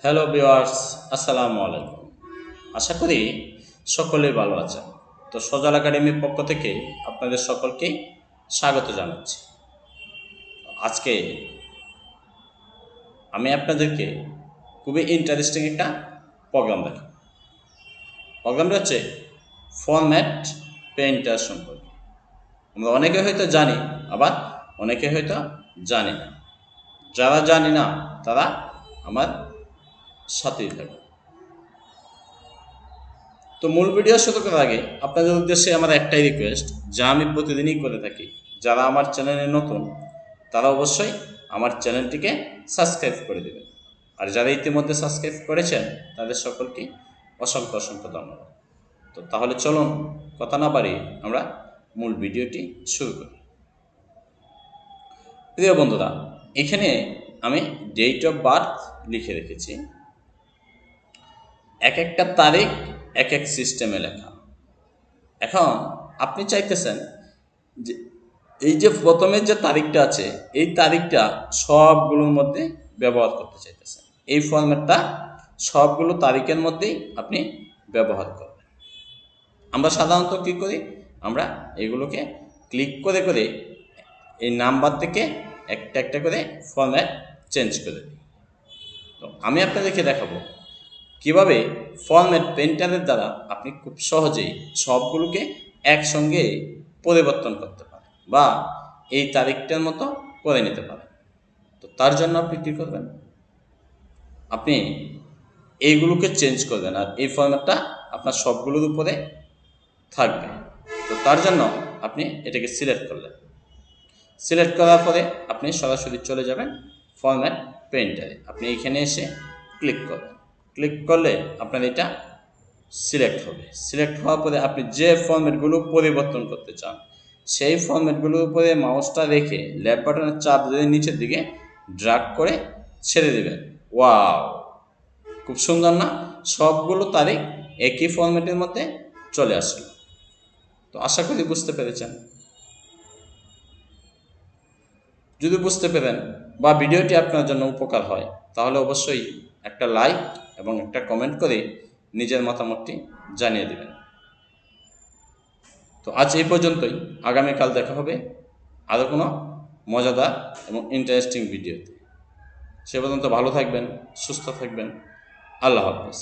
Hello viewers, আসসালামু আলাইকুম। আশা করি সকলেই ভালো আছেন। তো সজল একাডেমির পক্ষ থেকে আপনাদের সকলকে স্বাগত জানাচ্ছি। আজকে আমি আপনাদেরকে খুবই ইন্টারেস্টিং একটা প্রোগ্রাম দেখাবো। প্রোগ্রামটা হচ্ছে ফরম্যাট পেইন্টার সম্পর্কে। আমরা অনেকে হয়তো জানি, আবার অনেকে হয়তো জানি না। যারা জানি না তারা আমার সাথেই থাকবে। তো মূল ভিডিও শুরু করার আগে আপনাদের উদ্দেশ্যে আমার একটাই রিকোয়েস্ট, যা আমি প্রতিদিনই করে থাকি। যারা আমার চ্যানেলে নতুন তারা অবশ্যই আমার চ্যানেলটিকে সাবস্ক্রাইব করে দেবেন, আর যারা ইতিমধ্যে সাবস্ক্রাইব করেছেন তাদের সকলকে অসংখ্য অসংখ্য ধন্যবাদ। তো তাহলে চলুন কথা না বাড়িয়ে আমরা মূল ভিডিওটি শুরু করি। প্রিয় বন্ধুরা, এখানে আমি ডেট অফ বার্থ লিখে রেখেছি। এক একটা তারিখ এক এক সিস্টেমে লেখা। এখন আপনি চাইতেছেন যে এই যে প্রথমের যে তারিখটা আছে এই তারিখটা সবগুলোর মধ্যে ব্যবহার করতে চাইতেছেন। এই ফরম্যাটটা সবগুলো তারিখের মধ্যেই আপনি ব্যবহার করবেন। আমরা সাধারণত কী করি, আমরা এগুলোকে ক্লিক করে করে এই নাম্বার থেকে একটা একটা করে ফরম্যাট চেঞ্জ করে দিই। তো আমি আপনাদেরকে দেখাবো কিভাবে ফরম্যাট পেইন্টারের দ্বারা আপনি খুব সহজেই সবগুলোকে একসঙ্গে পরিবর্তন করতে পারেন বা এই তারিখটার মতো করে নিতে পারেন। তো তার জন্য আপনি কী করবেন, আপনি এইগুলোকে চেঞ্জ করবেন আর এই ফরম্যাটটা আপনার সবগুলোর উপরে থাকবে। তো তার জন্য আপনি এটাকে সিলেক্ট করলেন। সিলেক্ট করার পরে আপনি সরাসরি চলে যাবেন ফরম্যাট পেইন্টারে। আপনি এখানে এসে ক্লিক করবেন। ক্লিক করলে আপনার এটা সিলেক্ট হবে। সিলেক্ট হওয়ার পরে আপনি যে ফরম্যাটগুলো পরিবর্তন করতে চান সেই ফরম্যাটগুলোর উপরে মাউসটা রেখে লেফট বাটনের চাপ দিয়ে নিচের দিকে ড্র্যাগ করে ছেড়ে দেবেন। ওয়াও, খুব সুন্দর না? সবগুলো তারিখ একই ফরম্যাটের মধ্যে চলে আসলো। তো আশা করি বুঝতে পেরেছেন। যদি বুঝতে পারেন বা ভিডিওটি আপনার জন্য উপকার হয় তাহলে অবশ্যই একটা লাইক এবং একটা কমেন্ট করে নিজের মতামতটি জানিয়ে দেবেন। তো আজ এই পর্যন্তই। আগামীকাল দেখা হবে আরও কোনো মজাদার এবং ইন্টারেস্টিং ভিডিওতে। সে পর্যন্ত ভালো থাকবেন, সুস্থ থাকবেন। আল্লাহ হাফেজ।